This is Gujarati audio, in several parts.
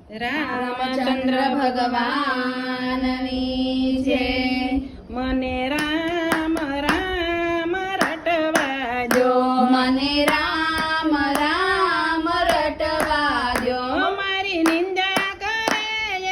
રામચંદ્ર ભગવાનની જય. મને રામ રામ રટવા જો, મને રામ રામ રટવા જો. મારી નિંદા કરે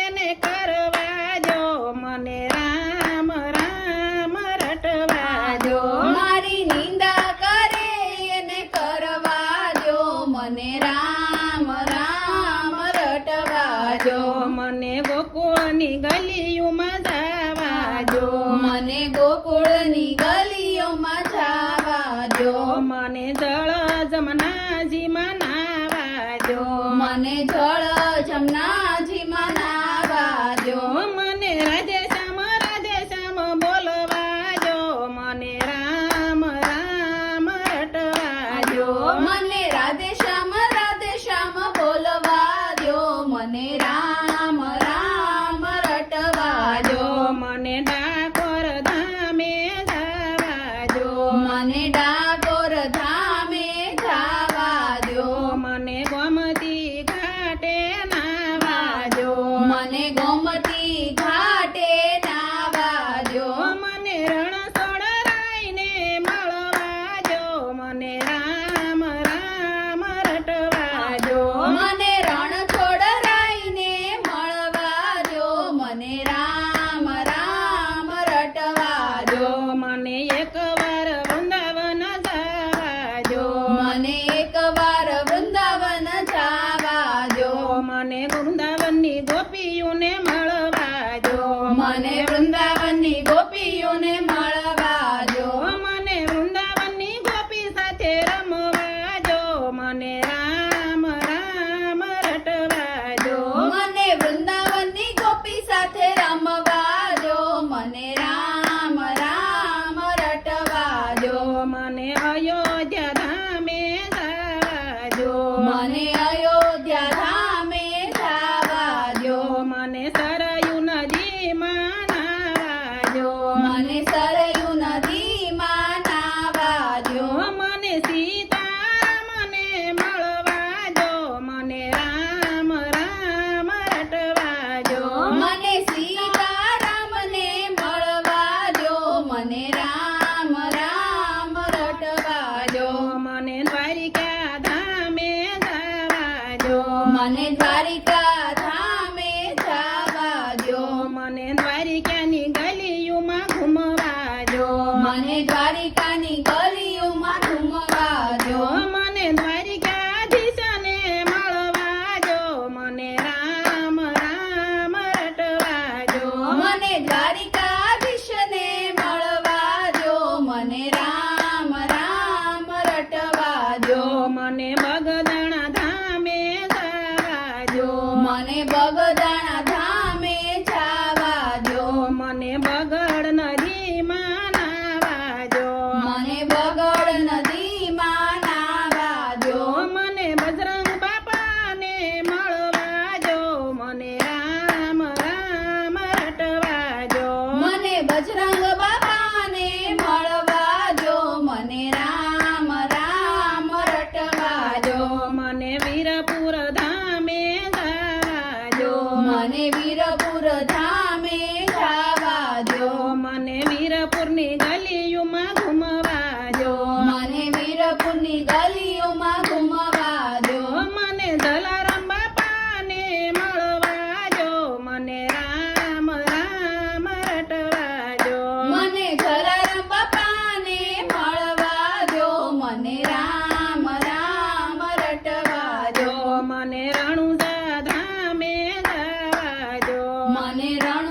એને કરવા જો, મને રામ રામ રટવા જો. મારી નિંદા કરે એને કરવા જો, મને રામ રામ રટવા જો. મને ગોકુળની ગલીઓમાં જાવા જો, મને ગોકુળની ગલીઓમાં જાવા જો. મને જળ જમનાજીમાં નાવા જો, મને જળ જમનાજીમાં નાવા જો. મને રાધે શ્યામ બોલવા જો, મને રામ રામ રટવા જો. મને રાધે શ્યામ બોલવા જો, મને રામ રામ રટવા જો. મને ડાકોર ધામે જાવા જો, મને ડાકોર ધામે જાવા જો. મને ગોમતી ઘાટે નાવા જો, મને ગોમતી ઘાટે નાવા જો. મને રણછોડ રાયને મળવા જો, મને રામ રામ રટવા જો. મને રણછોડ રાયને મળવા જો, મને રામ રામ રટવા જો. મને એકવાર વૃંદાવન જાવા જો, મને એકવાર વૃંદાવન જાવા જો. મને વૃંદાવનની ગોપીઓને મળવા જો, મને વૃંદાવનની ગોપીઓને મળવા જો. મને વૃંદાવનની ગોપી સાથે રમવા જો, મને રામ રામ રટવા જો. મને વૃંદાવનની ગોપી સાથે રમવા જો, મને રામ રામ રટવા જો. મને અયોધ્યા ધામે જાવા જો, મને અયોધ્યા ધામે જાવા જો. મને સરયુ નદીમાં નાવા જો, મને સરયુ નદીમાં નાવા જો. મને સીતારામને મળવા જો, મને રામ રામ રટવા જો. મને સીતારામને મળવા જો, મને રામ રામ રટવા જો. મને દ્વારિકા ધામે જાવા જો, મને દ્વારિકા ધામે જાવા જો. મને દ્વારિકાની ગલીઓમાં ઘૂમવા જો, મને દ્વારિકાની ગલીઓમાં ઘૂમવા જો. મને દ્વારિકાધીશને મળવા જો, મને રામ રામ રટવા જો. મને દ્વારિકાધીશને મળવા જો, મને રામ રામ રટવા જો. મને બગદાણા ધામે જાવા જો, મને બગદાણા ધામે જાવા જો. મને બગડ નદીમાં નાવા જો, મને બગડ નદીમાં નાવા જો. મને બજરંગ બાપાને મળવા જો, મને રામ રામ રટવા જો. મને બજરંગ બાપાને મળવા જો, મને રામ રામ રટવા જો. મને વીરપુર ધામે જાવા જો, મને વીરપુર ધામે જાવા જો. મને વીરપુરની ગલીઓમાં ઘૂમવા જો, મને વીરપુરની ગલીઓમાં ઘૂમવા જો. મને જલારામ બાપાને મળવા જો, મને રામ રામ રટવા જો. મને જલારામ બાપાને મળવા જો, મને રામ રામ રટવા જો. મને રણુજા ધામે જાવા જો, મને રણ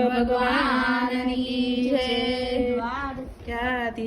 ભગવાનની જય. ક્યાંથી